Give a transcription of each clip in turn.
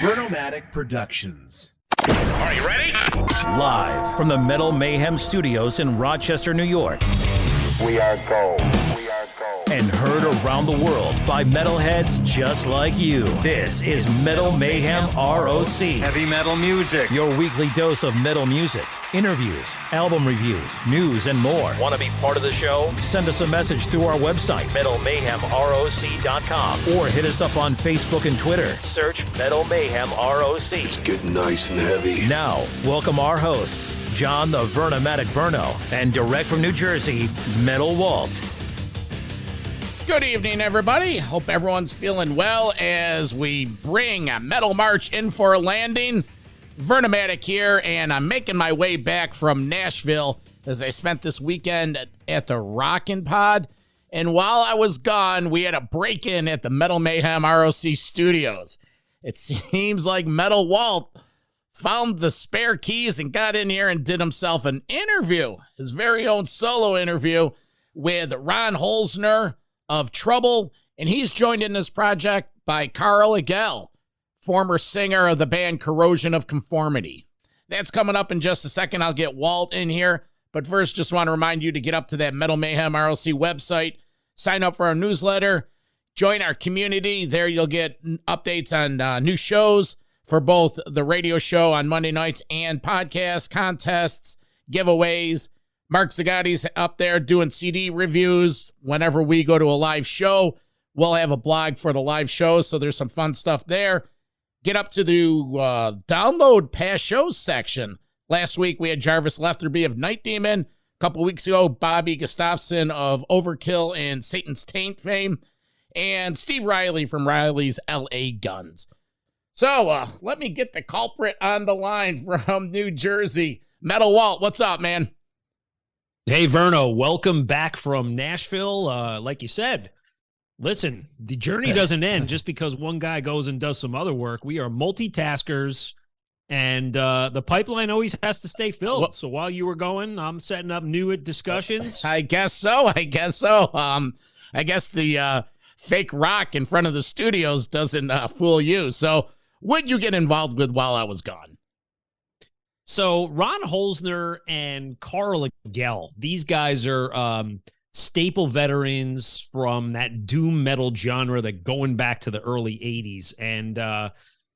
Vernomatic Productions. Are you ready? Live from the Metal Mayhem Studios in Rochester, New York. We are gold. We are gold. And heard around the world by metalheads just like you. This is Metal Mayhem ROC. Heavy metal music. Your weekly dose of metal music, interviews, album reviews, news, and more. Want to be part of the show? Send us a message through our website, metalmayhemroc.com, or hit us up on Facebook and Twitter. Search Metal Mayhem ROC. It's getting nice and heavy. Now, welcome our hosts, John the Vernomatic Verno, and direct from New Jersey, Metal Walt. Good evening, everybody. Hope everyone's feeling well as we bring a Metal March in for a landing. Vernomatic here, and I'm making my way back from Nashville as I spent this weekend at the Rockin' Pod. And while I was gone, we had a break-in at the Metal Mayhem ROC studios. It seems like Metal Walt found the spare keys and got in here and did himself an interview, his very own solo interview with Ron Holzner of Trouble, and he's joined in this project by Karl Agell, former singer of the band Corrosion of Conformity. That's coming up in just a second. I'll get Walt in here, but first just want to remind you to get up to that Metal Mayhem ROC website, sign up for our newsletter, join our community. There you'll get updates on new shows for both the radio show on Monday nights and podcasts, contests, giveaways. Mark Zagotti's up there doing CD reviews. Whenever we go to a live show, we'll have a blog for the live shows, so there's some fun stuff there. Get up to the download past shows section. Last week, we had Jarvis Lefterby of Night Demon. A couple weeks ago, Bobby Gustafson of Overkill and Satan's Taint fame. And Steve Riley from Riley's L.A. Guns. So, let me get the culprit on the line from New Jersey. Metal Walt, what's up, man? Hey, Verno, welcome back from Nashville. Like you said, listen, the journey doesn't end just because one guy goes and does some other work. We are multitaskers, and the pipeline always has to stay filled. Well, so while you were going, I'm setting up new discussions. I guess so. I guess the fake rock in front of the studios doesn't fool you. So what'd you get involved with while I was gone? So Ron Holzner and Karl Agell, these guys are staple veterans from that doom metal genre that going back to the early 80s. And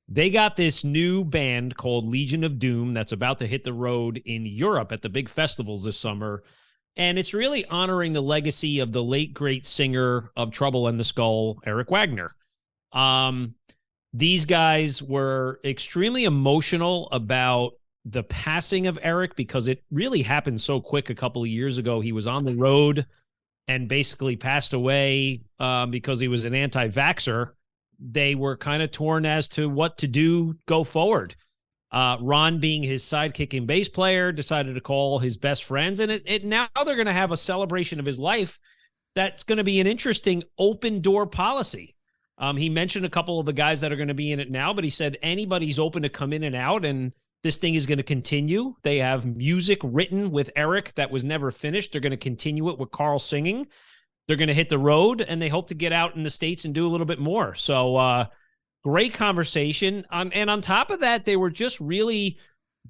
they got this new band called Legion of Doom that's about to hit the road in Europe at the big festivals this summer. And it's really honoring the legacy of the late, great singer of Trouble and the Skull, Eric Wagner. These guys were extremely emotional about the passing of Eric because it really happened so quick a couple of years ago. He was on the road and basically passed away because he was an anti-vaxxer. They were kind of torn as to what to do go forward. Ron, being his sidekick and bass player, decided to call his best friends, and now they're going to have a celebration of his life that's going to be an interesting open door policy. He mentioned a couple of the guys that are going to be in it now, but he said anybody's open to come in and out, and this thing is going to continue. They have music written with Eric that was never finished. They're going to continue it with Karl singing. They're going to hit the road, and they hope to get out in the States and do a little bit more. So great conversation. And on top of that, they were just really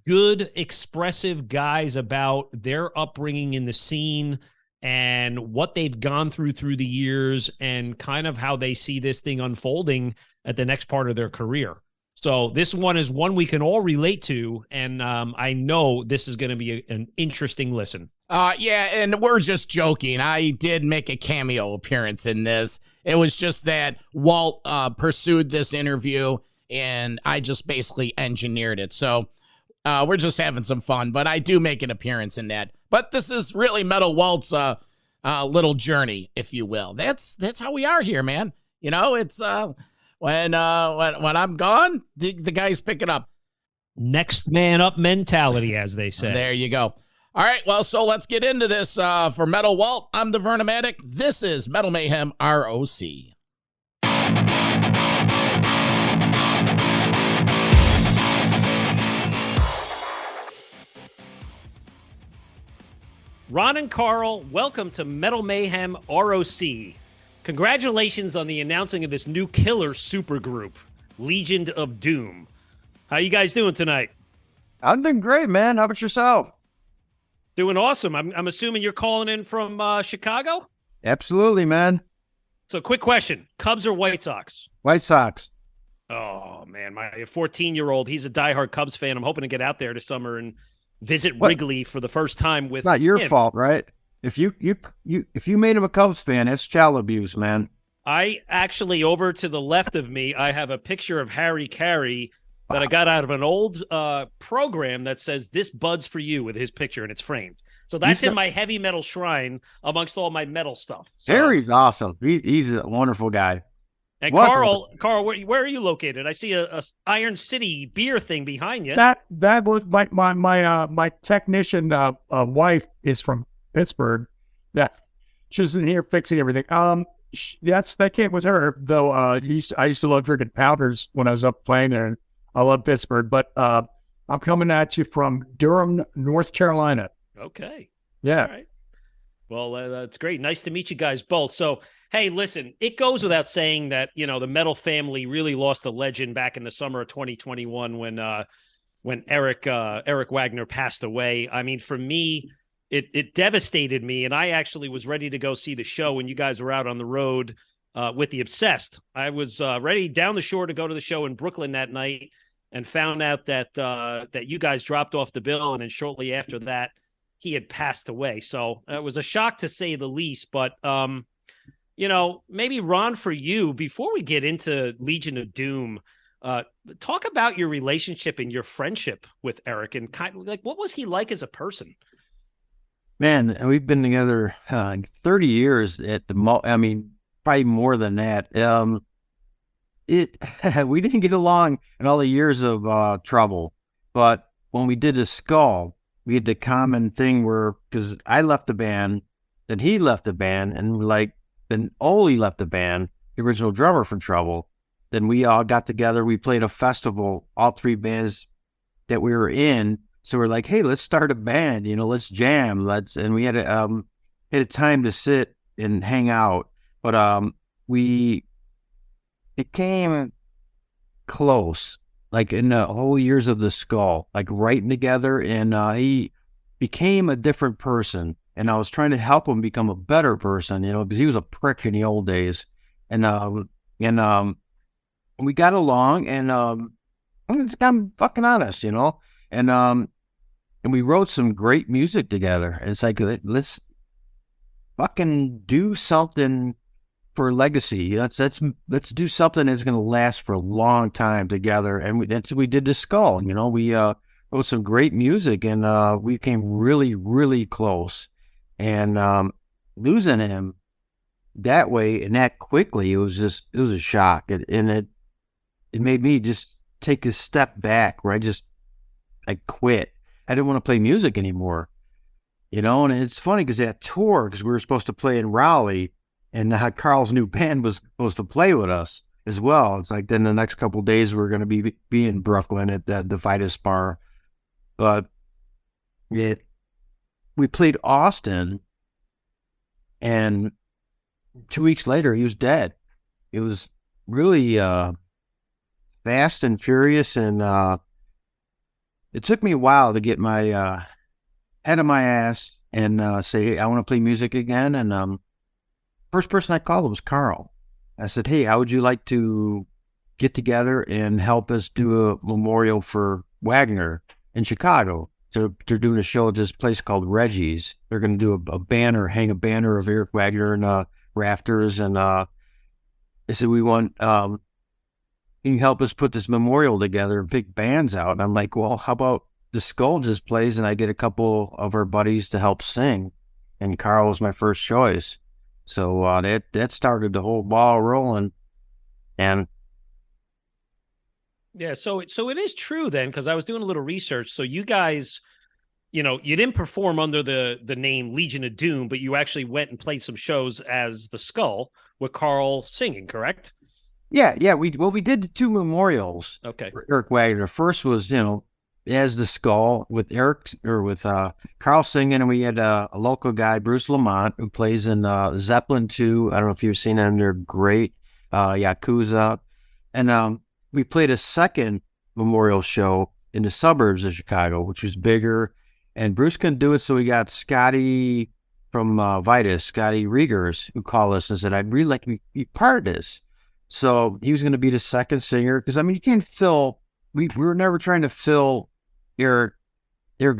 good, expressive guys about their upbringing in the scene and what they've gone through the years and kind of how they see this thing unfolding at the next part of their career. So this one is one we can all relate to, and I know this is going to be an interesting listen. Yeah, and we're just joking. I did make a cameo appearance in this. It was just that Walt pursued this interview, and I just basically engineered it. So we're just having some fun, but I do make an appearance in that. But this is really Metal Walt's little journey, if you will. That's how we are here, man. You know, it's... When I'm gone, the guys pick it up. Next man up mentality, as they say. There you go. All right, well, so let's get into this. For Metal Walt, I'm the Vernomatic. This is Metal Mayhem ROC. Ron and Karl, welcome to Metal Mayhem ROC. Congratulations on the announcing of this new killer supergroup. Legion of Doom. How you guys doing tonight? I'm doing great, man. How about yourself? Doing awesome. I'm assuming you're calling in from Chicago? Absolutely, man. So quick question, Cubs or White Sox? White Sox. Oh, man, my 14-year-old, he's a diehard Cubs fan. I'm hoping to get out there this summer and visit Wrigley for the first time with Not your him. fault, right? If you made him a Cubs fan, that's child abuse, man. I actually, over to the left of me, I have a picture of Harry Carey that I got out of an old program that says, "This Bud's for you," with his picture, and it's framed. So that's in my heavy metal shrine amongst all my metal stuff. So, Harry's awesome. He's a wonderful guy. and Wonderful. Carl, where are you located? I see a Iron City beer thing behind you. That was my technician wife is from Pittsburgh. That she's in here fixing everything. That kid was her though. I used to love drinking powders when I was up playing there. I love Pittsburgh, but I'm coming at you from Durham, North Carolina. Okay. Yeah. All right. Well, that's great. Nice to meet you guys both. So, hey, listen, it goes without saying that, the metal family really lost a legend back in the summer of 2021 when Eric Wagner passed away. I mean, for me, it devastated me, and I actually was ready to go see the show when you guys were out on the road with the Obsessed. I was ready down the shore to go to the show in Brooklyn that night and found out that you guys dropped off the bill, and then shortly after that, he had passed away. So it was a shock to say the least, but maybe Ron, for you, before we get into Legion of Doom, talk about your relationship and your friendship with Eric, and kind of like, what was he like as a person? Man, we've been together 30 years at the probably more than that. We didn't get along in all the years of trouble, but when we did a Skull, we had the common thing where, because I left the band, then he left the band, and then Ole left the band, the original drummer for Trouble. Then we all got together. We played a festival, all three bands that we were in. So we're like, hey, let's start a band, let's jam. And we had a time to sit and hang out. But we became close, like in the whole years of the Skull, like writing together. And he became a different person. And I was trying to help him become a better person, because he was a prick in the old days. And we got along, and I'm fucking honest, and we wrote some great music together. And it's like, let's fucking do something for legacy. Let's do something that's going to last for a long time together. And we did the Skull. We wrote some great music, and we came really, really close. And losing him that way and that quickly, it was a shock. It made me just take a step back, where I quit. I didn't want to play music anymore, and it's funny because that tour, because we were supposed to play in Raleigh, and Carl's new band was supposed to play with us as well. It's like, then the next couple of days we're going to be in Brooklyn at the Vitus bar. But we played Austin, and 2 weeks later he was dead. It was really fast and furious, and it took me a while to get my head on my ass and say, hey, I want to play music again. And first person I called was Karl. I said, hey, how would you like to get together and help us do a memorial for Wagner in Chicago? So they're doing a show at this place called Reggie's. They're going to do hang a banner of Eric Wagner in rafters. And they said, we want... can you help us put this memorial together and pick bands out? And I'm like, well, how about the Skull just plays and I get a couple of our buddies to help sing? And Karl was my first choice. So that started the whole ball rolling. And yeah, so it is true then, because I was doing a little research. So you guys, you didn't perform under the name Legion of Doom, but you actually went and played some shows as the Skull with Karl singing, correct? Yeah. We did the two memorials. Okay. For Eric Wagner. First was, as the Skull with Karl singing, and we had a local guy, Bruce Lamont, who plays in Zeppelin 2. I don't know if you've seen them. They're great. Yakuza. And we played a second memorial show in the suburbs of Chicago, which was bigger. And Bruce couldn't do it, so we got Scotty from Vitus, Scotty Reagers, who called us and said, I'd really like to be part of this. So he was going to be the second singer, because, I mean, you can't fill, we were never trying to fill Eric's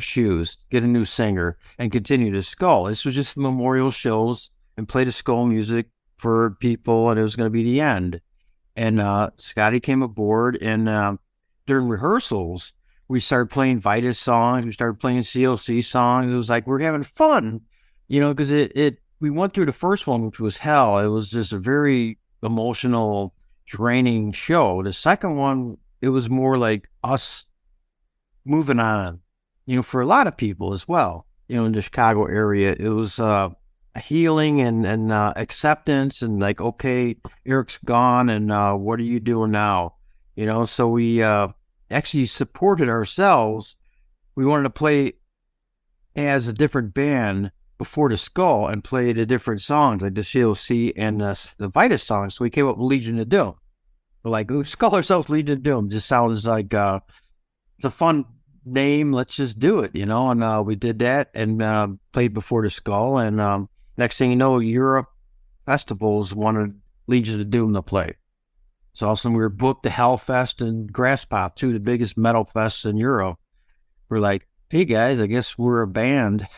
shoes, get a new singer, and continue to Skull. This was just memorial shows and play the Skull music for people, and it was going to be the end. And Scotty came aboard, and during rehearsals, we started playing Vitus songs, we started playing CLC songs. It was like, we're having fun, you know, because we went through the first one, which was hell. It was just a very emotional, draining show. The second one, it was more like us moving on, you know, for a lot of people as well, you know, in the Chicago area. It was healing and acceptance, and like, okay, Eric's gone, and what are you doing now? You know, so we actually supported ourselves. We wanted to play as a different band before the Skull and play the different songs, like the CLC and the Vitus songs. So we came up with Legion of Doom. We're like, let's call ourselves Legion of Doom. Just sounds like it's a fun name. Let's just do it, you know. And we did that and played before the Skull. And next thing you know, Europe festivals wanted Legion of Doom to play. So all of a sudden we were booked to Hellfest and Grasspop, two of the biggest metal fests in Europe. We're like, hey guys, I guess we're a band.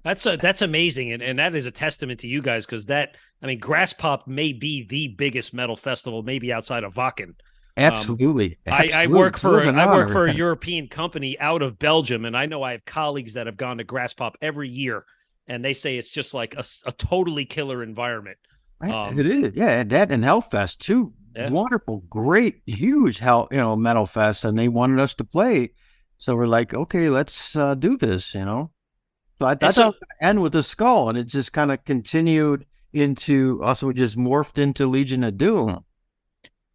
That's amazing, and that is a testament to you guys, because Grasspop may be the biggest metal festival, maybe outside of Wacken. Absolutely. I work for a European company out of Belgium, and I know I have colleagues that have gone to Grasspop every year, and they say it's just like a totally killer environment. It is, yeah. That and Hellfest too. Yeah. Wonderful, great, huge metal fest, and they wanted us to play. So we're like, okay, let's do this, you know. So I thought it would end with the Skull, and it just kind of continued into, also just morphed into Legion of Doom.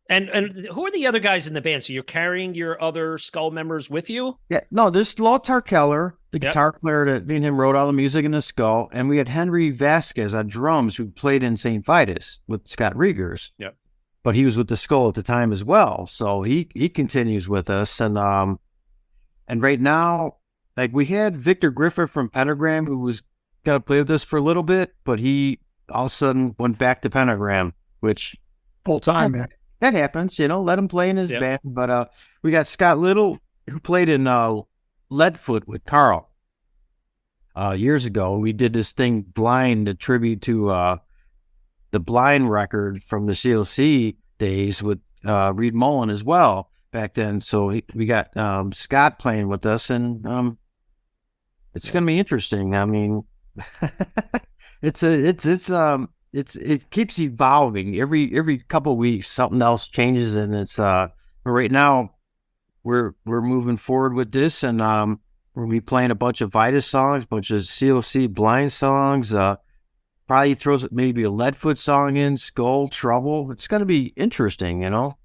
And who are the other guys in the band? So you're carrying your other Skull members with you? Yeah, no, this Lothar Keller, the guitar player that me and him wrote all the music in the Skull, and we had Henry Vasquez on drums, who played in St. Vitus with Scott Reagers. Yep. But he was with the Skull at the time as well, so he continues with us. And right now, like, we had Victor Griffin from Pentagram, who was gonna play with us for a little bit, but he all of a sudden went back to Pentagram, which full time, man. That happens, you know. Let him play in his band. But we got Scott Little, who played in Leadfoot with Karl years ago. We did this thing, Blind, a tribute to the Blind record from the CLC days with Reed Mullen as well back then. So we got Scott playing with us, and it's going to be interesting. I mean, it keeps evolving. Every couple of weeks, something else changes, and it's right now we're moving forward with this, and we're gonna be playing a bunch of Vitus songs, a bunch of CLC Blind songs. Probably throws maybe a Leadfoot song in, Skull, Trouble. It's gonna be interesting, you know.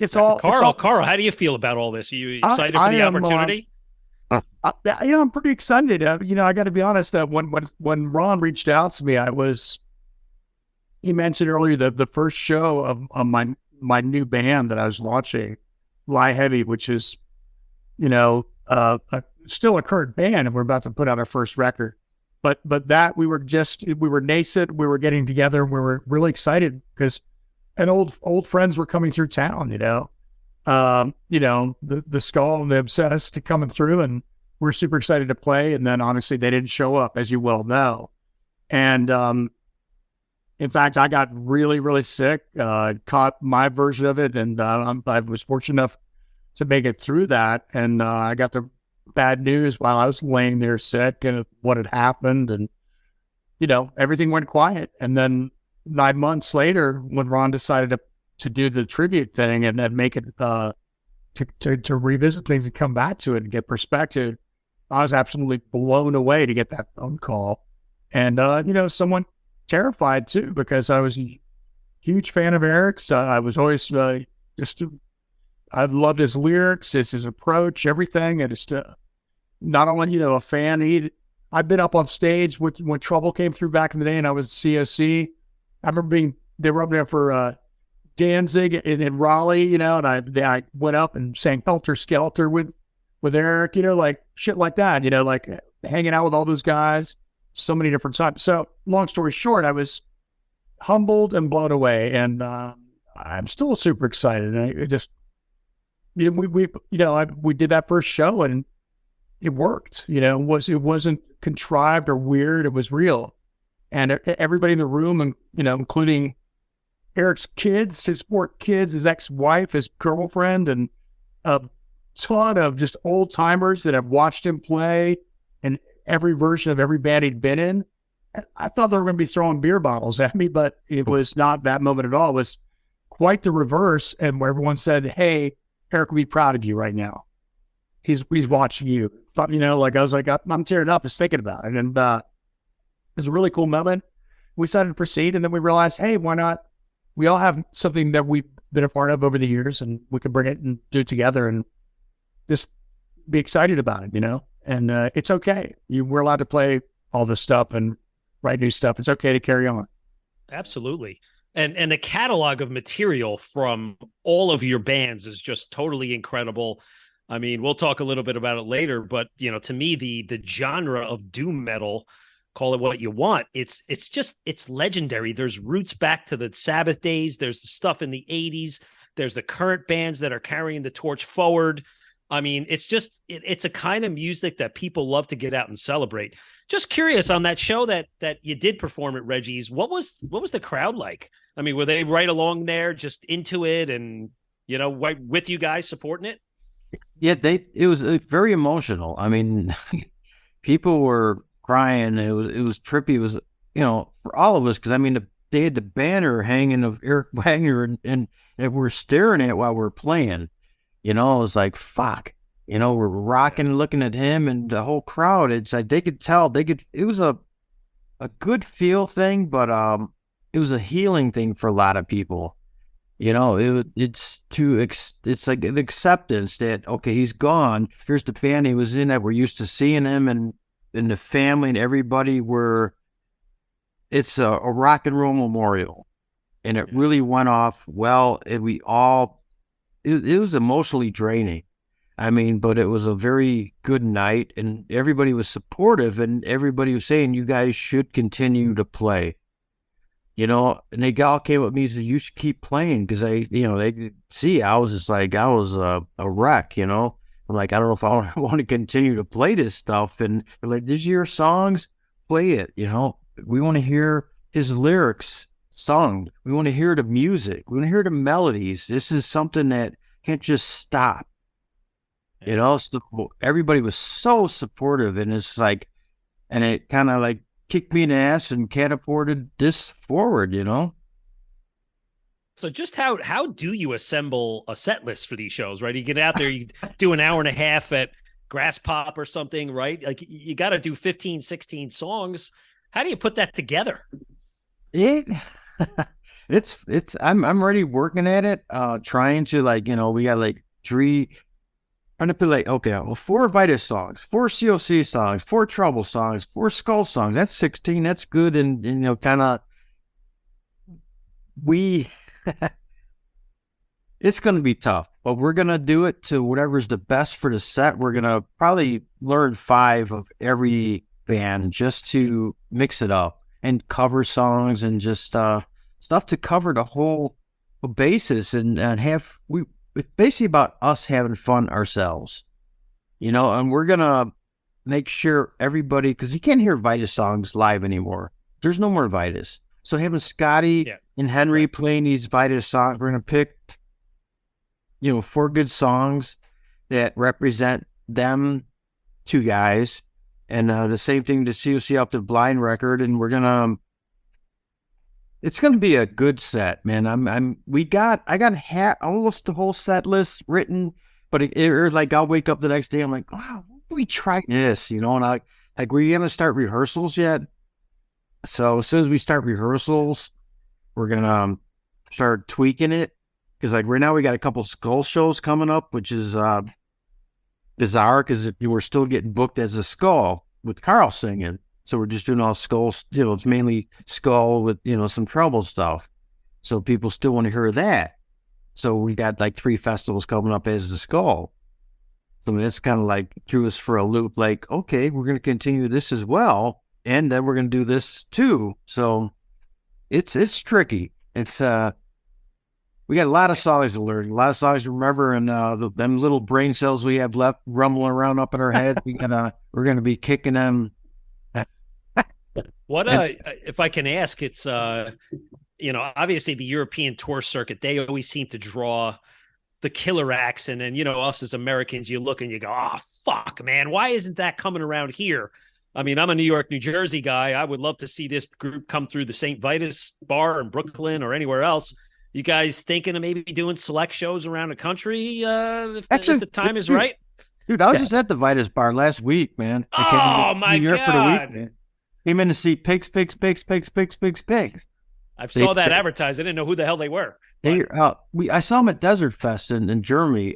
Karl, how do you feel about all this? Are you excited for the opportunity? I'm pretty excited. I got to be honest. When Ron reached out to me, he mentioned earlier the first show of my new band that I was launching, Lie Heavy, which is, still a current band, and we're about to put out our first record. But that we were nascent. We were getting together. We were really excited because old friends were coming through town. The Skull and the Obsessed coming through, and we're super excited to play. And then honestly, they didn't show up, as you well know. And in fact, I got really, really sick, caught my version of it, and I was fortunate enough to make it through that. And I got the bad news while I was laying there sick and what had happened, and everything went quiet. And then 9 months later, when Ron decided to do the tribute thing and make it to revisit things and come back to it and get perspective, I was absolutely blown away to get that phone call. And someone terrified too, because I was a huge fan of Eric's. I was always I loved his lyrics, his approach, everything. And just not only a fan. I've been up on stage when Trouble came through back in the day, and I was COC. I remember they were up there for Danzig in Raleigh, and I went up and sang Helter Skelter with Eric, like shit like that, like hanging out with all those guys, so many different times. So long story short, I was humbled and blown away, and I'm still super excited. And I just, we did that first show and it worked. It wasn't contrived or weird. It was real, and everybody in the room, and including Eric's kids, his 4 kids, his ex-wife, his girlfriend, and a ton of just old timers that have watched him play in every version of every band he'd been in. I thought they were going to be throwing beer bottles at me, but it was not that moment at all. It was quite the reverse, and where everyone said, "Hey, Eric will be proud of you right now. He's watching you." I was like, I'm tearing up just thinking about it. And it was a really cool moment. We decided to proceed, and then we realized, hey, why not? We all have something that we've been a part of over the years, and we can bring it and do it together and just be excited about it, And it's okay. We're allowed to play all this stuff and write new stuff. It's okay to carry on. Absolutely. And the catalog of material from all of your bands is just totally incredible. I mean, we'll talk a little bit about it later, but to me, the genre of doom metal, call it what you want, it's legendary. There's roots back to the Sabbath days. There's the stuff in the 80s. There's the current bands that are carrying the torch forward. I mean, it's a kind of music that people love to get out and celebrate. Just curious, on that show that you did perform at Reggie's, what was the crowd like? I mean, were they right along there, just into it, and with you guys supporting it? Yeah, it was very emotional. I mean, people were crying. It was trippy. It was, for all of us, because I mean, they had the banner hanging of Eric Wagner and we're staring at while we're playing. It was like, fuck, we're rocking, looking at him, and the whole crowd. It's like they could tell. It was a good feel thing, but it was a healing thing for a lot of people. It's like an acceptance that, okay, he's gone. Here's the band he was in that we're used to seeing him, and the family and everybody it's a rock and roll memorial. And it really went off well, and it was emotionally draining. I mean, but it was a very good night, and everybody was supportive, and everybody was saying, you guys should continue to play. And they all came up to me and said, you should keep playing, because they could see I was just like, I was a wreck, I'm like, I don't know if I want to continue to play this stuff. And they're like, these are your songs, play it, we want to hear his lyrics sung. We want to hear the music. We want to hear the melodies. This is something that can't just stop. So everybody was so supportive, and it's like, and it kind of like kicked me in the ass and catapulted this forward, So just how do you assemble a set list for these shows, right? You get out there, you do an hour and a half at Grass Pop or something, right? Like you got to do 15, 16 songs. How do you put that together? I'm already working at it, trying to we got like 3, trying to put like, okay, well, 4 Vitus songs, 4 COC songs, 4 Trouble songs, 4 Skull songs. That's 16. That's good. And kind of, it's going to be tough, but we're going to do it to whatever's the best for the set. We're going to probably learn 5 of every band just to mix it up and cover songs and just stuff to cover the whole basis and it's basically about us having fun ourselves, and we're going to make sure everybody, because you can't hear Vitus songs live anymore. There's no more Vitus. So having Scotty and Henry playing these Vitus songs, we're going to pick, 4 good songs that represent them 2 guys. And the same thing to COC Up to Blind record. And we're going to, it's going to be a good set, man. I got almost the whole set list written, but it like, I'll wake up the next day. I'm like, wow, we tried this, and we going to start rehearsals yet? So as soon as we start rehearsals, we're going to start tweaking it. Cause like right now we got a couple Skull shows coming up, which is, bizarre because we're still getting booked as a Skull with Karl singing. So we're just doing all Skulls, it's mainly Skull with, some Trouble stuff. So people still want to hear that. So we got like 3 festivals coming up as the Skull. So that's kind of like threw us for a loop, like, okay, we're going to continue this as well. And then we're going to do this too. So it's tricky. It's, we got a lot of songs to learn, a lot of songs to remember, and them little brain cells we have left rumbling around up in our head, we're going to be kicking them. What if I can ask, it's obviously the European tour circuit, they always seem to draw the killer acts, and then us as Americans, you look and you go, oh fuck, man, why isn't that coming around here? I mean, I'm a New York, New Jersey guy. I would love to see this group come through the St. Vitus bar in Brooklyn or anywhere else. You guys thinking of maybe doing select shows around the country if the time is right? Dude, I was just at the Vitus bar last week, man. Oh, my God. For the week, man. Came in to see Pigs. I saw that advertised. I didn't know who the hell they were. I saw them at Desert Fest in Germany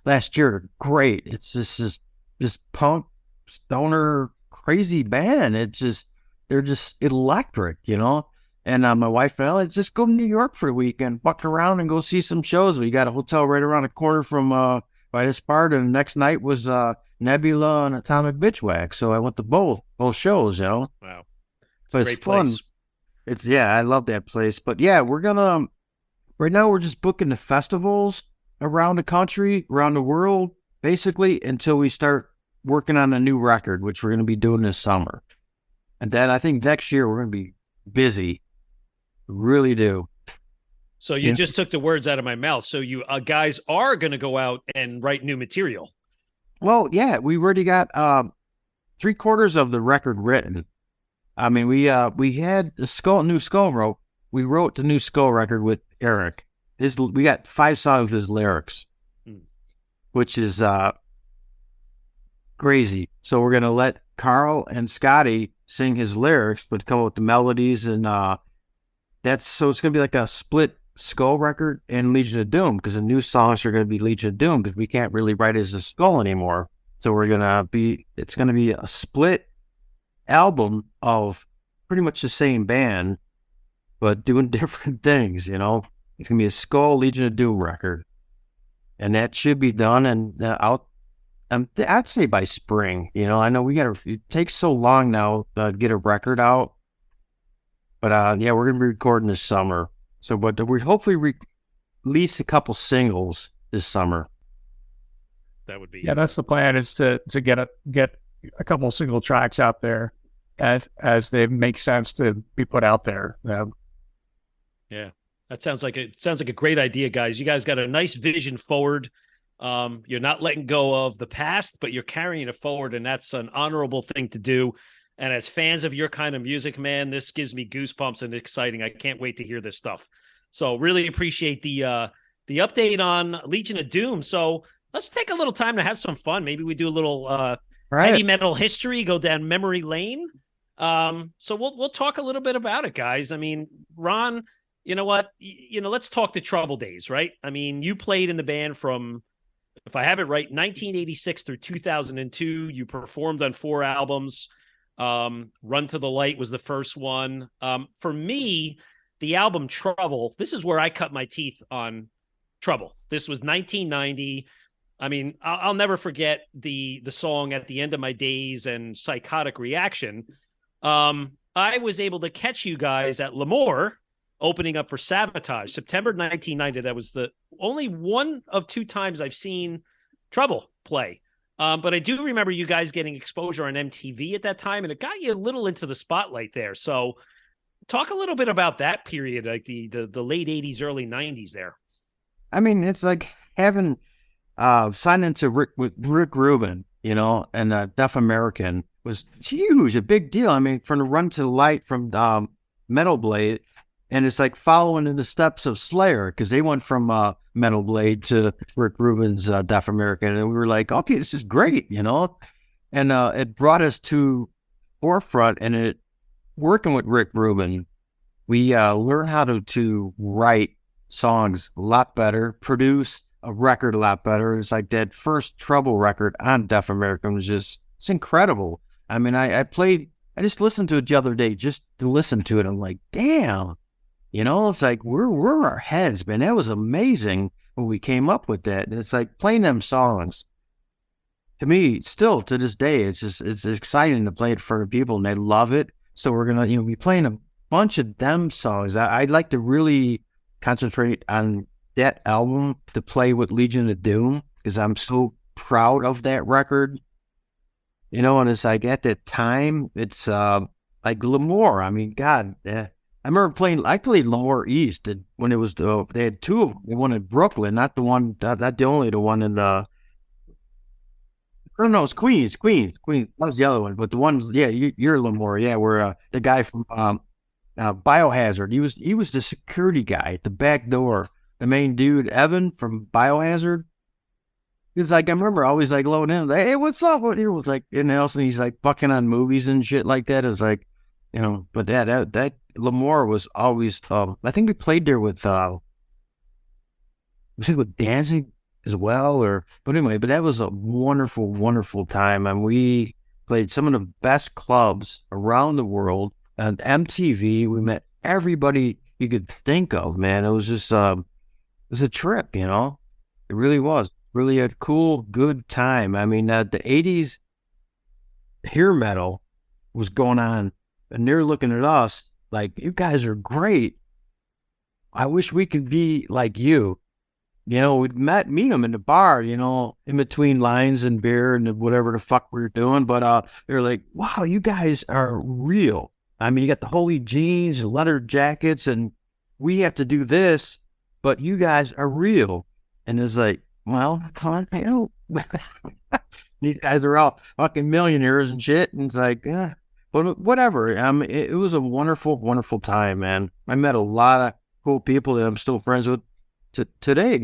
last year. Great. It's just punk, stoner, crazy band. They're just electric, And my wife and I, let's just go to New York for a weekend, buck around and go see some shows. We got a hotel right around the corner from Vitus Bar, and the next night was Nebula and Atomic Bitchwax. So I went to both shows, Wow. But it's fun. Place. I love that place. But yeah, we're gonna right now we're just booking the festivals around the country, around the world, basically, until we start working on a new record, which we're gonna be doing this summer. And then I think next year we're gonna be busy. Really do. So you just took the words out of my mouth. So you guys are going to go out and write new material. Well, yeah, we already got 3/4 of the record written. I mean, we had the new Skull wrote. We wrote the new Skull record with Eric. We got 5 songs with his lyrics, which is crazy. So we're gonna let Karl and Scotty sing his lyrics, but come up with the melodies, and it's gonna be like a split Skull record and Legion of Doom, because the new songs are gonna be Legion of Doom because we can't really write as a Skull anymore. So it's gonna be a split album of pretty much the same band, but doing different things. It's gonna be a Skull Legion of Doom record, and that should be done and out. I'd say by spring. I know it takes so long now to get a record out. But yeah, we're going to be recording this summer. So, but we hopefully release a couple singles this summer. That would be that's the plan, is to get a couple single tracks out there as they make sense to be put out there. Yeah, that sounds like a great idea, guys. You guys got a nice vision forward. You're not letting go of the past, but you're carrying it forward, and that's an honorable thing to do. And as fans of your kind of music, man, this gives me goosebumps and exciting. I can't wait to hear this stuff. So really appreciate the update on Legion of Doom. So let's take a little time to have some fun. Maybe we do a little heavy metal history, go down memory lane. So we'll talk a little bit about it, guys. I mean, Ron, you know what? Let's talk the Trouble days, right? I mean, you played in the band from, if I have it right, 1986 through 2002. You performed on 4 albums. Run to the Light was the first one. For me, the album Trouble, this is where I cut my teeth on Trouble. This was 1990. I mean, I'll never forget the song At the End of My Days and Psychotic Reaction. I was able to catch you guys at L'Amour opening up for Sabotage, September 1990. That was the only one of 2 times I've seen Trouble play. But I do remember you guys getting exposure on MTV at that time, and it got you a little into the spotlight there. So talk a little bit about that period, like the late 80s, early 90s there. I mean, it's like having signed into Rick Rubin, and Deaf American was huge, a big deal. I mean, from the Run to the Light from Metal Blade, and it's like following in the steps of Slayer, because they went from Metal Blade to Rick Rubin's Deaf American, and we were like, okay, this is great, and it brought us to forefront, and working with Rick Rubin, we learned how to write songs a lot better, produce a record a lot better. It's like that first Trouble record on Deaf American was it's incredible. I mean, I just listened to it the other day just to listen to it. I'm like, damn, It's like we're our heads, man. That was amazing when we came up with that. And it's like playing them songs. To me, still to this day, it's exciting to play it in front of people, and they love it. So we're gonna be playing a bunch of them songs. I'd like to really concentrate on that album to play with Legion of Doom, because I'm so proud of that record. And it's like at that time, it's like L'Amour. I mean, God, I remember I played L'Amour East when it was, they had two of them. The one in Brooklyn, not the one in no, it's Queens. That was the other one. But the one, yeah, you're L'Amour, yeah, where the guy from Biohazard, he was the security guy at the back door. The main dude, Evan from Biohazard. It's like, I remember always like loading in, like, hey, what's up? What here was like in the house, and he's like fucking on movies and shit like that. It was like, but that L'Amour was always, I think we played there with Danzig as well, but anyway, but that was a wonderful, wonderful time. And we played some of the best clubs around the world on MTV. We met everybody you could think of, man. It was just, it was a trip, It really was. Really a cool, good time. I mean, the 80s hair metal was going on, and they're looking at us like, you guys are great. I wish we could be like you. We'd meet them in the bar, in between lines and beer and whatever the fuck we were doing. But they're like, wow, you guys are real. I mean, you got the holy jeans, leather jackets, and we have to do this, but you guys are real. And it's like, well, these guys are all fucking millionaires and shit. And it's like, yeah, but whatever. It was a wonderful, wonderful time, man. I met a lot of cool people that I'm still friends with today,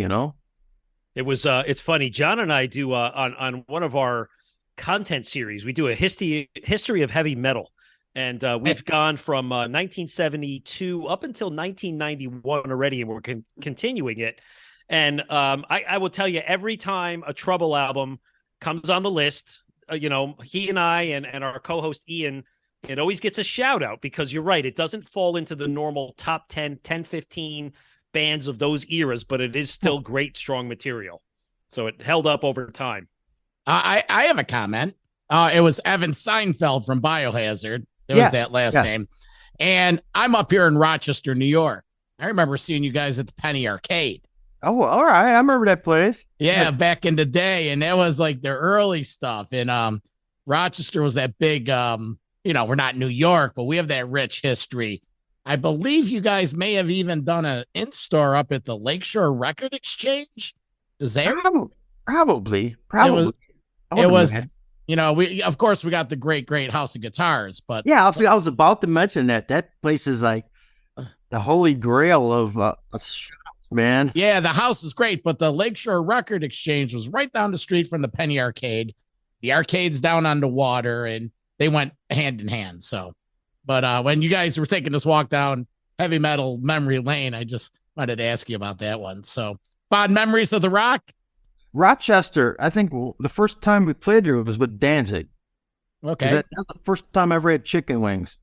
It was, it's funny. John and I do, on one of our content series, we do a history of heavy metal. And we've gone from 1972 up until 1991 already, and we're continuing it. And I will tell you, every time a Trouble album comes on the list, he and I and our co-host Ian, it always gets a shout out, because you're right. It doesn't fall into the normal top 10, 15 bands of those eras, but it is still great, strong material. So it held up over time. I have a comment. It was Evan Seinfeld from Biohazard. It was that last name. And I'm up here in Rochester, New York. I remember seeing you guys at the Penny Arcade. Oh, all right. I remember that place. Yeah, back in the day. And that was like their early stuff. And Rochester was that big, we're not New York, but we have that rich history. I believe you guys may have even done an in-store up at the Lakeshore Record Exchange. Is that probably? It was we of course we got the great House of Guitars, but yeah, I was about to mention that place is like the holy grail of shops, man. Yeah, the house is great, but the Lakeshore Record Exchange was right down the street from the Penny Arcade. The arcade's down on the water, and they went hand in hand. So, but when you guys were taking this walk down heavy metal memory lane, I just wanted to ask you about that one. So, fond memories of the Rock. Rochester, I think the first time we played there was with Danzig. Okay. That's the first time I ever had chicken wings.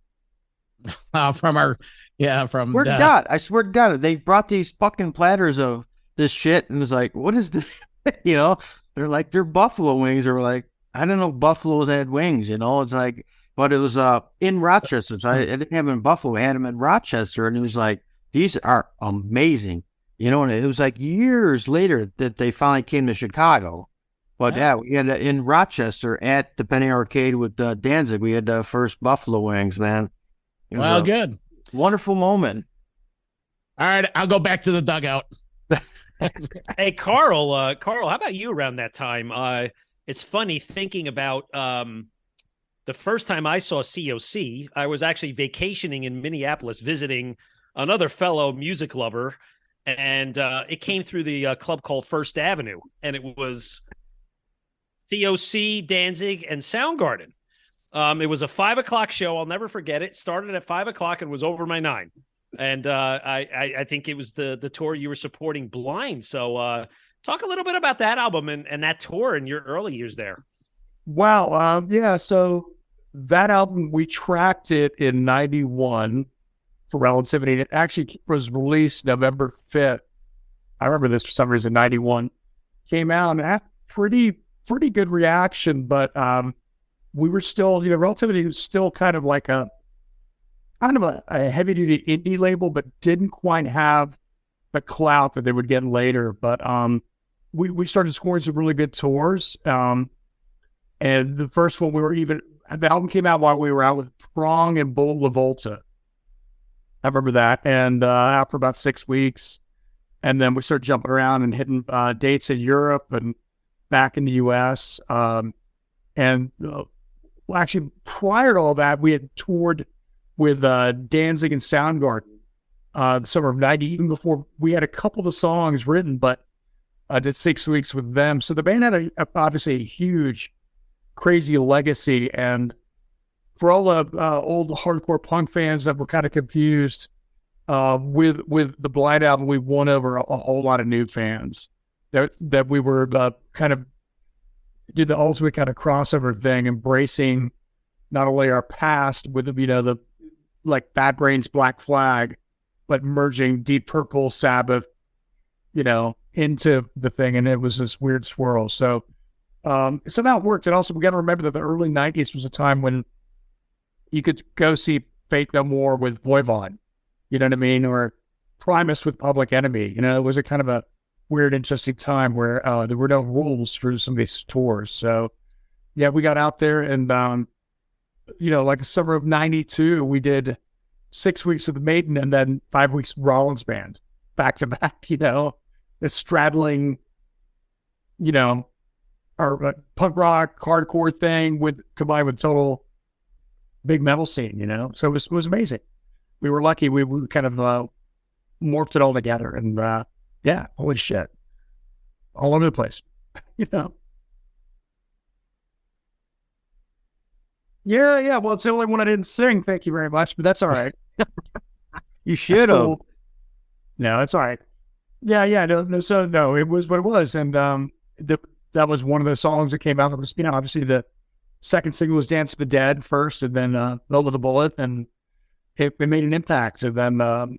I swear to God, they brought these fucking platters of this shit, and it was like, what is this? They're like, they're buffalo wings, or like, I don't know, buffaloes had wings, it's like, but it was in Rochester. So I didn't have them in Buffalo, I had them in Rochester, and it was like, these are amazing. And it was like years later that they finally came to Chicago. But yeah, we had in Rochester at the Penny Arcade with Danzig, we had the first buffalo wings, man. Well, good. Wonderful moment. All right, I'll go back to the dugout. Hey, Karl, how about you around that time? It's funny thinking about the first time I saw COC, I was actually vacationing in Minneapolis, visiting another fellow music lover. And it came through the club called First Avenue, and it was COC, Danzig, and Soundgarden. It was a 5:00 show. I'll never forget it. Started at 5:00 and was over my 9. And I think it was the tour you were supporting, Blind. So talk a little bit about that album and that tour in your early years there. Wow. So that album, we tracked it in 91. for Relativity. It actually was released November 5th. I remember this for some reason, 91. Came out and had pretty good reaction, but we were still, Relativity was still kind of like a heavy-duty indie label, but didn't quite have the clout that they would get later. But we started scoring some really good tours. And the first one, the album came out while we were out with Prong and Bull La Volta. I remember that. And after about 6 weeks, and then we started jumping around and hitting dates in Europe and back in the U.S. Actually, prior to all that, we had toured with Danzig and Soundgarden the summer of 90, even before we had a couple of the songs written, but I did 6 weeks with them. So the band had obviously a huge, crazy legacy. And for all the old hardcore punk fans that were kind of confused with the Blind album, we won over a whole lot of new fans that we were kind of did the ultimate kind of crossover thing, embracing not only our past with the like Bad Brains, Black Flag, but merging Deep Purple, Sabbath, into the thing, and it was this weird swirl. So somehow it worked. And also, we got to remember that the early 90s was a time when you could go see Faith No More with Voivod, you know what I mean, or Primus with Public Enemy. it was a kind of a weird, interesting time where there were no rules for some of these tours. So yeah, we got out there, and like the summer of 92, we did 6 weeks of the Maiden and then 5 weeks of Rollins Band back to back, it's straddling, our punk rock, hardcore thing combined with total big metal scene, so it was amazing. We were lucky. We kind of morphed it all together, and yeah, holy shit, all over the place, Yeah. Well, it's the only one I didn't sing. Thank you very much, but that's all right. You should have. Cool. No, it's all right. Yeah. No. So no, it was what it was, and that was one of the songs that came out. That was, obviously the second single was "Dance of the Dead" first, and then "Over the Bullet," and it made an impact. And then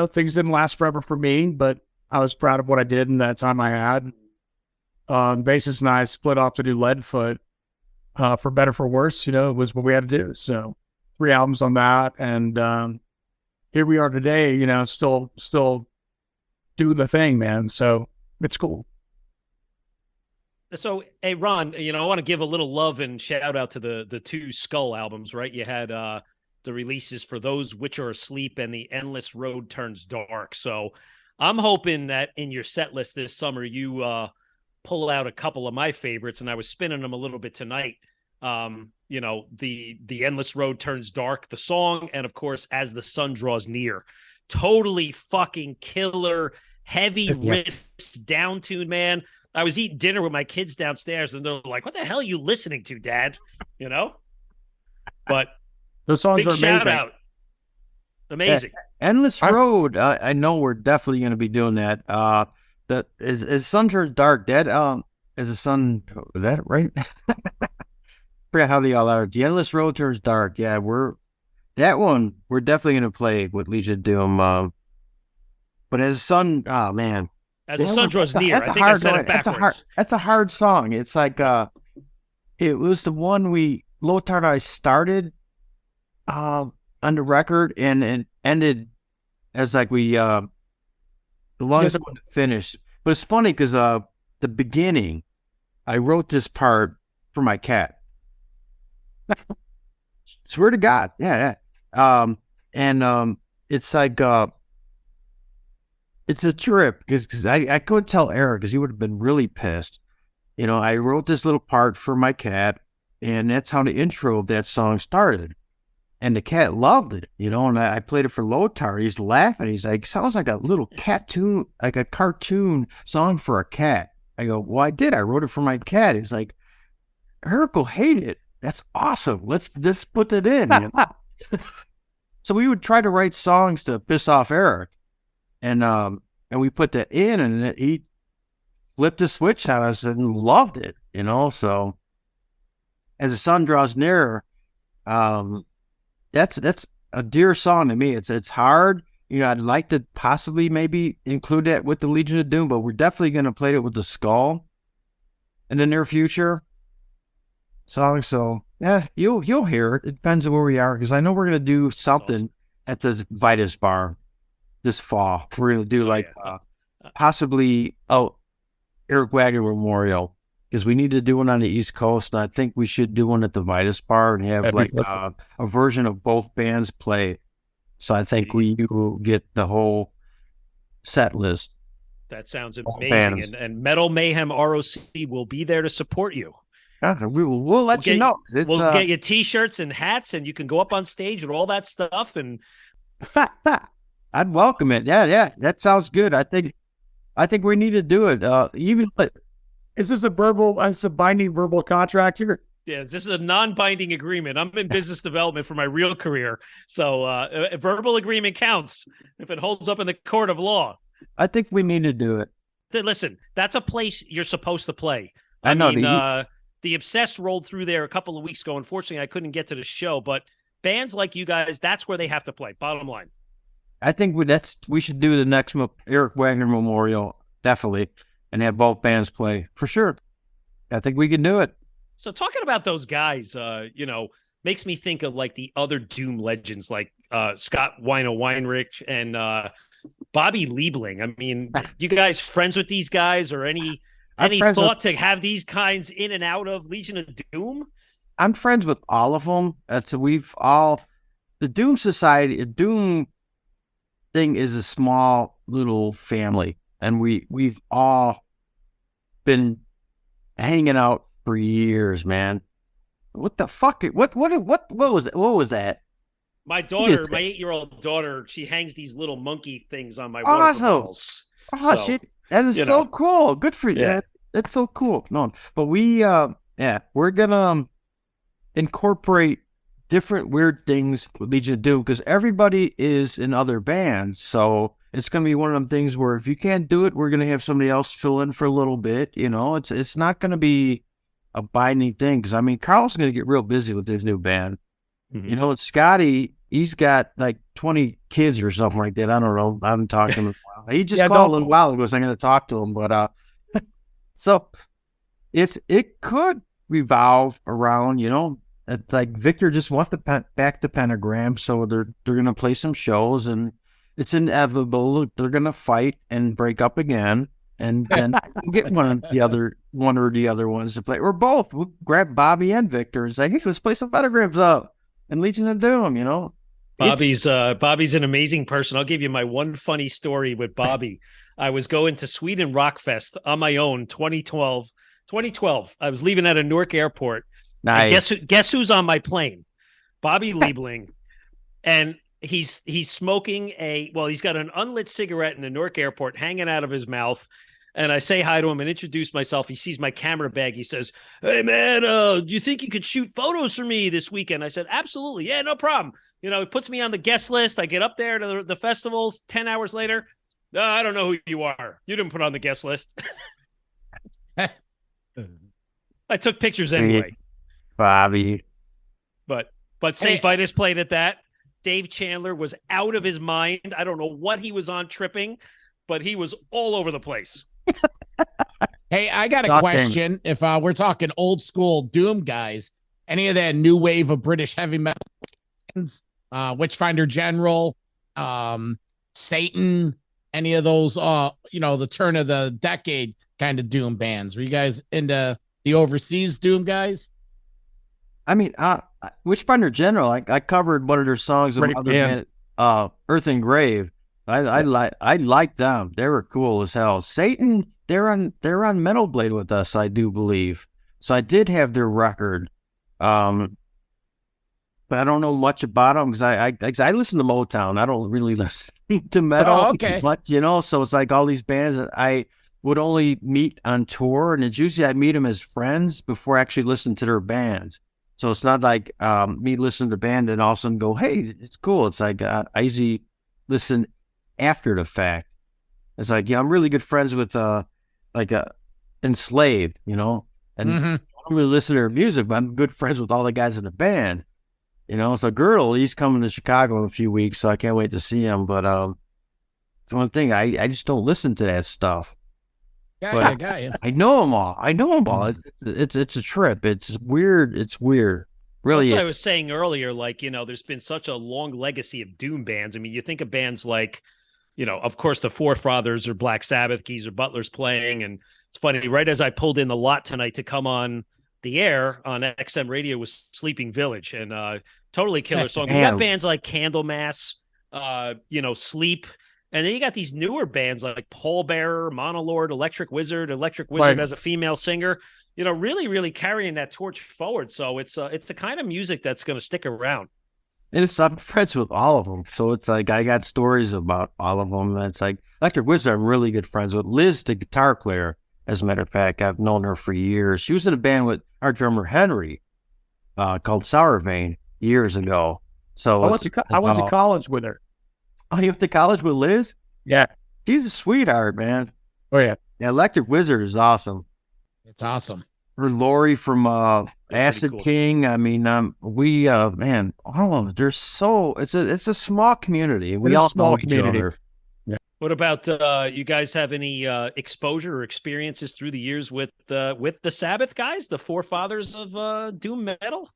things didn't last forever for me, but I was proud of what I did in that time I had. The bassist and I split off to do Leadfoot. For better, for worse, it was what we had to do. So 3 albums on that. And here we are today, still doing the thing, man. So it's cool. So, hey, Ron, I want to give a little love and shout out to the 2 Skull albums, right? You had the releases for Those Which Are Asleep and The Endless Road Turns Dark. So I'm hoping that in your set list this summer, you pull out a couple of my favorites, and I was spinning them a little bit tonight. The Endless Road Turns Dark, the song, and of course, As the Sun Draws Near. Totally fucking killer, heavy riffs, down tune, man. I was eating dinner with my kids downstairs, and they're like, "What the hell are you listening to, Dad?" But those songs are amazing. Shout out. Amazing. Endless Road. I know we're definitely going to be doing that. That is Sun Turns Dark Dead. Is the sun? Is that right? Forgot how they all are. The Endless Road Turns Dark. Yeah, we're definitely going to play with Legion of Doom. But as the sun, oh man, as the sun draws near, I think I said it backwards. That's a hard song. It's like it was the one Lothar and I started on the record, and it ended as like the longest one to finish. But it's funny because the beginning, I wrote this part for my cat. Swear to God, yeah. It's like it's a trip because I couldn't tell Eric because he would have been really pissed. I wrote this little part for my cat, and that's how the intro of that song started. And the cat loved it, and I played it for Lothar. He's laughing. He's like, sounds like a little cartoon song for a cat. I go, well, I did. I wrote it for my cat. He's like, Eric will hate it. That's awesome. Let's put it in. So we would try to write songs to piss off Eric. And we put that in, and he flipped the switch on us and loved it, So as the sun draws nearer, that's a dear song to me. It's hard. You know, I'd like to possibly maybe include that with the Legion of Doom, but we're definitely going to play it with the Skull in the near future. So yeah, you'll hear it. It depends on where we are, because I know we're going to do something at the Vitus bar this fall. We're going to do possibly Eric Wagner Memorial, because we need to do one on the East Coast, and I think we should do one at the Vitus bar and have a version of both bands play. So I think we will get the whole set list. That sounds amazing. And Metal Mayhem ROC will be there to support you. We'll let you know. We'll get you T-shirts and hats, and you can go up on stage with all that stuff. And I'd welcome it. Yeah, that sounds good. I think we need to do it. Is this a binding verbal contract here? Yeah, this is a non-binding agreement. I'm in business development for my real career, so a verbal agreement counts if it holds up in the court of law. I think we need to do it. Listen, that's a place you're supposed to play. I know. The Obsessed rolled through there a couple of weeks ago. Unfortunately, I couldn't get to the show, but bands like you guys, that's where they have to play. Bottom line. I think we should do the next Eric Wagner Memorial, definitely, and have both bands play for sure. I think we can do it. So talking about those guys, makes me think of like the other Doom legends, like Scott Weinrich and Bobby Liebling. I mean, you guys friends with these guys, or any thought to have these kinds in and out of Legion of Doom? I'm friends with all of them. The Doom Society, the Doom thing is a small little family, and we've all been hanging out for years, man. What the fuck? What was that? What was that? My daughter, my 8-year-old daughter, she hangs these little monkey things on my waterfalls. Shit. That is so cool. Good for you. Yeah. That's so cool. No, but we're gonna incorporate different weird things with Legion of Doom, because everybody is in other bands. So it's gonna be one of them things where if you can't do it, we're gonna have somebody else fill in for a little bit. You know, it's not gonna be a binding thing, because I mean, Carl's gonna get real busy with his new band. Mm-hmm. You know, and Scotty, he's got like 20 kids or something like that. I don't know. I haven't talked to him in a while. He just called a little while ago, so I'm going to talk to him. But so it could revolve around, it's like Victor just wants back to Pentagram, so they're going to play some shows, and it's inevitable they're going to fight and break up again, and then get one or the other ones to play, or both. We'll grab Bobby and Victor and say, hey, let's play some Pentagrams up and Legion of Doom, Bobby's an amazing person. I'll give you my one funny story with Bobby. I was going to Sweden Rockfest on my own, 2012. I was leaving at a Newark airport. Nice. Guess who's on my plane? Bobby Liebling. And he's smoking he's got an unlit cigarette in the Newark airport hanging out of his mouth. And I say hi to him and introduce myself. He sees my camera bag. He says, hey, man, do you think you could shoot photos for me this weekend? I said, absolutely. Yeah, no problem. He puts me on the guest list. I get up there to the festivals 10 hours later. I don't know who you are. You didn't put on the guest list. I took pictures anyway. Bobby. But St. Vitus played at that. Dave Chandler was out of his mind. I don't know what he was on tripping, but he was all over the place. Hey, I got a question. If we're talking old school Doom guys, any of that new wave of British heavy metal bands, Witchfinder General, Satan, any of those, the turn of the decade kind of Doom bands, were you guys into the overseas Doom guys? I mean, Witchfinder General, I covered one of their songs with other band, Earth and Grave. I like them. They were cool as hell. Satan, they're on Metal Blade with us, I do believe. So I did have their record, but I don't know much about them because I listen to Motown. I don't really listen to metal much, So it's like all these bands that I would only meet on tour, and it's usually I meet them as friends before I actually listen to their bands. So it's not like me listening to the band and all of a sudden go, hey, it's cool. It's like I usually listen after the fact. It's like, I'm really good friends with Enslaved, and I don't really listen to their music, but I'm good friends with all the guys in the band. So Girdle, he's coming to Chicago in a few weeks, so I can't wait to see him. But it's one thing, I just don't listen to that stuff. Got you. I know them all. It's a trip. It's weird. Really. That's what I was saying earlier. Like, there's been such a long legacy of doom bands. I mean, you think of bands like, of course, the forefathers or Black Sabbath, Geezer Butler's playing. And it's funny, right as I pulled in the lot tonight to come on the air on XM radio was Sleeping Village, and totally killer song. You got bands like Candlemass, Sleep. And then you got these newer bands like Pallbearer, Monolord, Electric Wizard Right. as a female singer, really, really carrying that torch forward. So it's the kind of music that's going to stick around. And I'm friends with all of them. So it's like I got stories about all of them. And it's like Electric Wizard, I'm really good friends with. Liz, the guitar player, as a matter of fact, I've known her for years. She was in a band with our drummer Henry called Sour Vein years ago. So I went to college with her. Oh, you went to college with Liz? Yeah. She's a sweetheart, man. Oh, yeah. Yeah, Electric Wizard is awesome. It's awesome. Her Lori from Acid cool. King. I mean, we man, all of them. They're so it's a small community. We It's a all small know each community. other. What about you guys have any exposure or experiences through the years with the Sabbath guys, the forefathers of doom metal?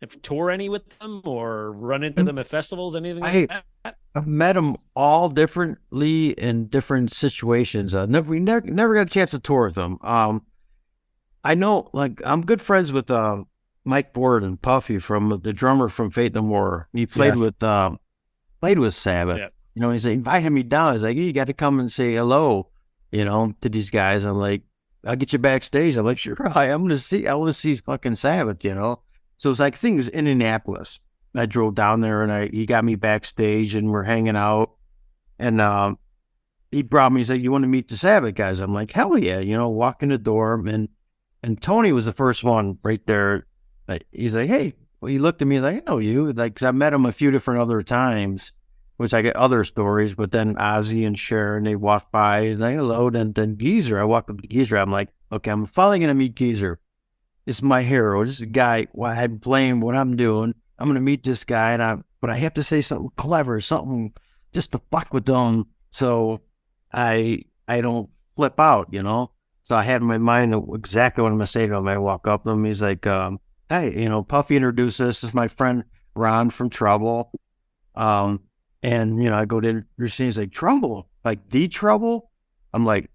Have tour any with them or run into them at festivals, anything like that? I've met them all differently in different situations. We never got a chance to tour with them. I know, like, I'm good friends with Mike Borden, Puffy, from the drummer from Fate No More. He played with Sabbath. Yeah. He's like, inviting me down. He's like, you got to come and say hello, to these guys. I'm like, I'll get you backstage. I'm like, sure, I want to see fucking Sabbath, So it's like, I think it was Indianapolis. I drove down there and he got me backstage and we're hanging out. And he brought me, he's like, you want to meet the Sabbath guys? I'm like, hell yeah, walk in the door. And Tony was the first one right there. He's like, hey, well, he looked at me, he's like, I know you. Like, 'cause I met him a few different other times, which I get other stories. But then Ozzy and Sharon, they walked by and like, hello. Then Geezer, I walked up to Geezer. I'm like, okay, I'm finally going to meet Geezer. This is my hero. This is a guy I'm playing what I'm doing. I'm going to meet this guy, but I have to say something clever, something just to fuck with them so I don't flip out, So I had in my mind exactly what I'm going to say to him. I walk up to him. He's like, hey, Puffy introduced us. This is my friend Ron from Trouble. And, I go to introduce him. He's like, Trouble? Like The Trouble? I'm like,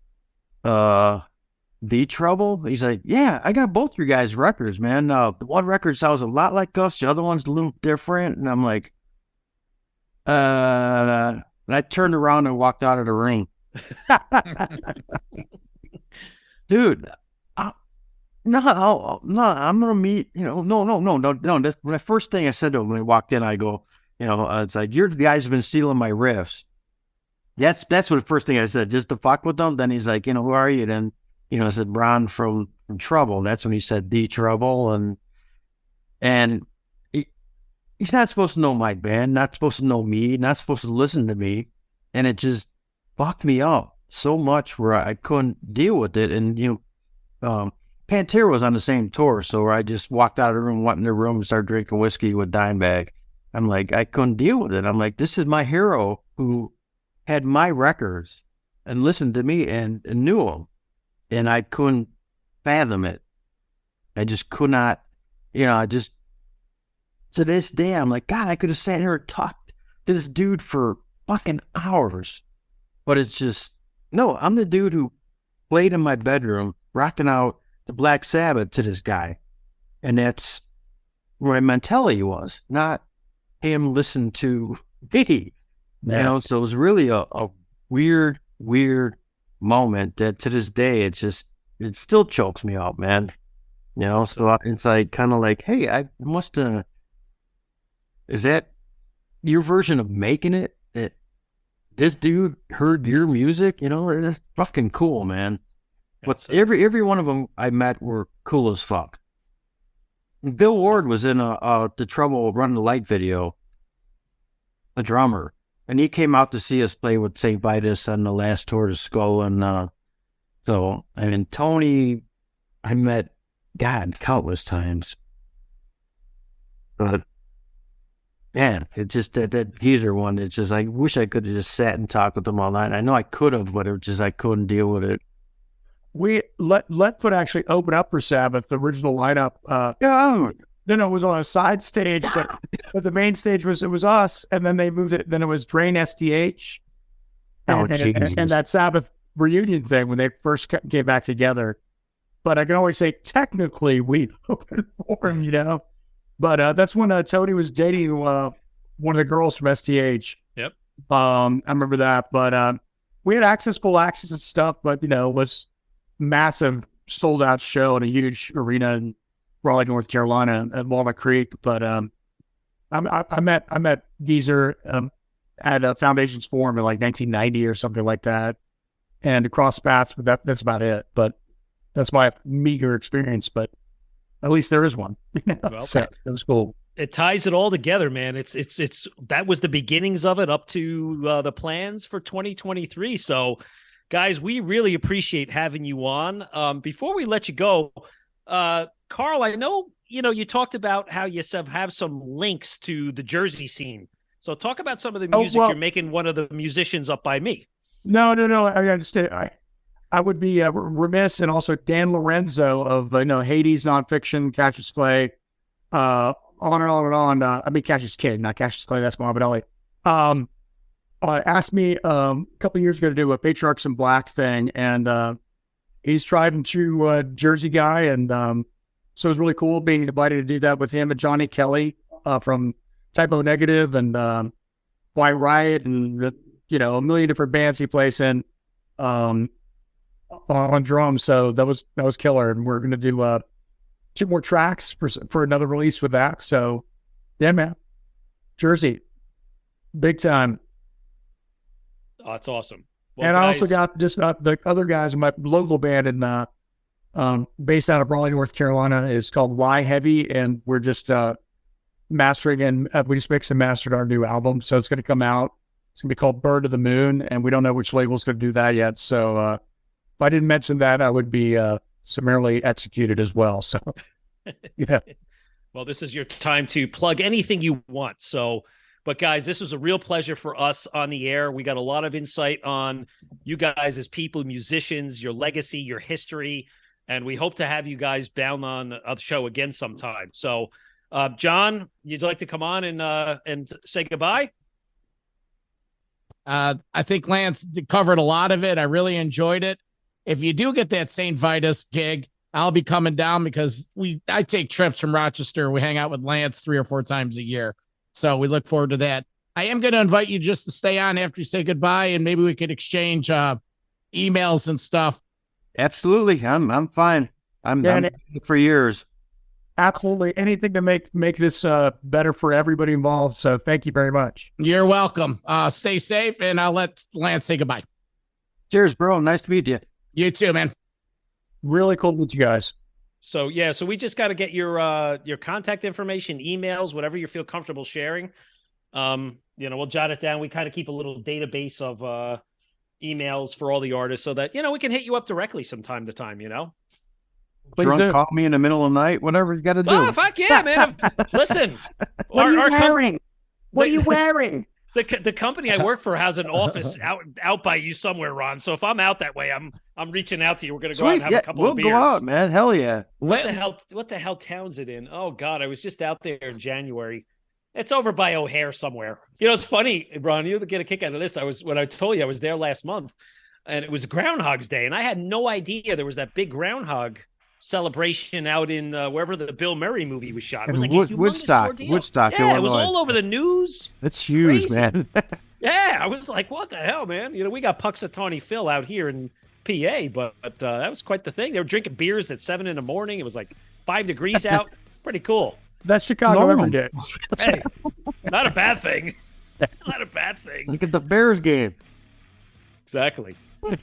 The Trouble? He's like, yeah, I got both your guys' records, man. The one record sounds a lot like us. The other one's a little different. And I'm like, and I turned around and walked out of the ring. Dude, no, I'm going to meet, no. That's the first thing I said to him when I walked in. I go, it's like, you're the guys who've been stealing my riffs. That's what the first thing I said, just to fuck with them. Then he's like, who are you? Then, I said, Ron from Trouble. That's when he said The Trouble. And he's not supposed to know my band, not supposed to know me, not supposed to listen to me. And it just fucked me up so much where I couldn't deal with it. And, Pantera was on the same tour. So I just walked out of the room, went in the room and started drinking whiskey with Dimebag. I'm like, I couldn't deal with it. I'm like, this is my hero who had my records and listened to me and knew them. And I couldn't fathom it. I just could not, to this day, I'm like, God, I could have sat here and talked to this dude for fucking hours. But it's just, no, I'm the dude who played in my bedroom, rocking out the Black Sabbath to this guy. And that's where my mentality was, not him listen to me. So it was really a weird moment that to this day, it still chokes me out, man. So it's like, kind of like, hey, I must have, is that your version of making it? That this dude heard your music, that's fucking cool, man. But every one of them I met were cool as fuck. And Bill Ward was in the Trouble Run the Light video, a drummer. And he came out to see us play with St. Vitus on the last tour to Skull. And Tony, I met, God, countless times. But Man, it just that geezer one. It's just I wish I could have just sat and talked with them all night. I know I could have, but it was just I couldn't deal with it. We Leadfoot actually opened up for Sabbath. The original lineup. No, it was on a side stage, but the main stage was us, and then they moved it. Then it was Drain SDH, and that Sabbath reunion thing when they first came back together. But I can always say technically we opened for him, But that's when Tony was dating one of the girls from STH. Yep. I remember that. But we had full access and stuff, but, it was massive sold out show in a huge arena in Raleigh, North Carolina at Walnut Creek. But I met Geezer at Foundations Forum in like 1990 or something like that. And across paths, but that's about it. But that's my meager experience. But at least there is one. Well, so it was cool. It ties it all together, man. It's that was the beginnings of it up to the plans for 2023. So, guys, we really appreciate having you on. Before we let you go, Karl, I know you talked about how you have some links to the Jersey scene. So, talk about some of the music you're making. One of the musicians up by me. No. I would be remiss, and also Dan Lorenzo of Hades Nonfiction, Cassius Clay, on and on and on. I mean Cassius Kid, not Cassius Clay. That's Muhammad Ali. Asked me a couple of years ago to do a Patriarchs in Black thing, and he's tried and true Jersey guy, and so it was really cool being invited to do that with him and Johnny Kelly from Typo Negative and White Riot, and a million different bands he plays in. On drums, so that was killer, and we're gonna do 2 more tracks for another release with that. So yeah, man, Jersey, big time. Oh, that's awesome. Well, and guys, I also got just the other guys in my local band, and based out of Raleigh, North Carolina, is called Lie Heavy, and we're just mastering, and we just mixed and mastered our new album, so it's gonna come out. It's gonna be called Bird of the Moon, and we don't know which label's gonna do that yet. So if I didn't mention that, I would be summarily executed as well. So, yeah. Well, this is your time to plug anything you want. So, but guys, this was a real pleasure for us on the air. We got a lot of insight on you guys as people, musicians, your legacy, your history, and we hope to have you guys down on a show again sometime. So, John, you'd like to come on and say goodbye? I think Lance covered a lot of it. I really enjoyed it. If you do get that St. Vitus gig, I'll be coming down because I take trips from Rochester. We hang out with Lance 3 or 4 times a year. So we look forward to that. I am going to invite you just to stay on after you say goodbye, and maybe we could exchange emails and stuff. Absolutely. I'm fine. I'm for years. Absolutely. Anything to make this better for everybody involved. So thank you very much. You're welcome. Stay safe, and I'll let Lance say goodbye. Cheers, bro. Nice to meet you. You too, man. Really cool to meet you guys. So, yeah, so we just got to get your contact information, emails, whatever you feel comfortable sharing. We'll jot it down. We kind of keep a little database of emails for all the artists so that, we can hit you up directly from time to time, Please Drunk, call me in the middle of the night, whatever you got to do. Oh, fuck yeah, man. Listen. What are you wearing? What are you wearing? The company I work for has an office out by you somewhere, Ron. So if I'm out that way, I'm reaching out to you. We're gonna go out and have a couple of beers. We'll go out, man. Hell yeah. What the hell town's it in? Oh God, I was just out there in January. It's over by O'Hare somewhere. It's funny, Ron. You'll get a kick out of this. When I told you I was there last month, and it was Groundhog's Day, and I had no idea there was that big groundhog celebration out in wherever the Bill Murray movie was shot. It was like Woodstock, yeah, Illinois. It was all over the news. It's huge, Crazy. Man. Yeah, I was like, what the hell, man? We got Puxatawny Phil out here in PA, but that was quite the thing. They were drinking beers at 7 a.m. It was like 5 degrees out. Pretty cool. That's Chicago every day. Hey, not a bad thing. Not a bad thing. Look at the Bears game. Exactly. All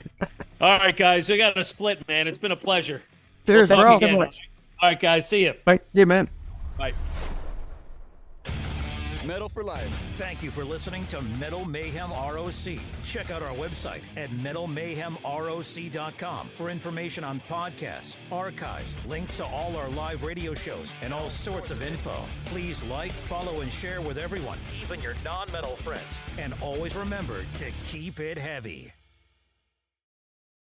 right, guys, we got a split, man. It's been a pleasure. Cheers, bro. All right, guys. See you. Bye. Yeah, man. Bye. Metal for life. Thank you for listening to Metal Mayhem ROC. Check out our website at metalmayhemroc.com for information on podcasts, archives, links to all our live radio shows, and all sorts of info. Please like, follow, and share with everyone, even your non-metal friends. And always remember to keep it heavy.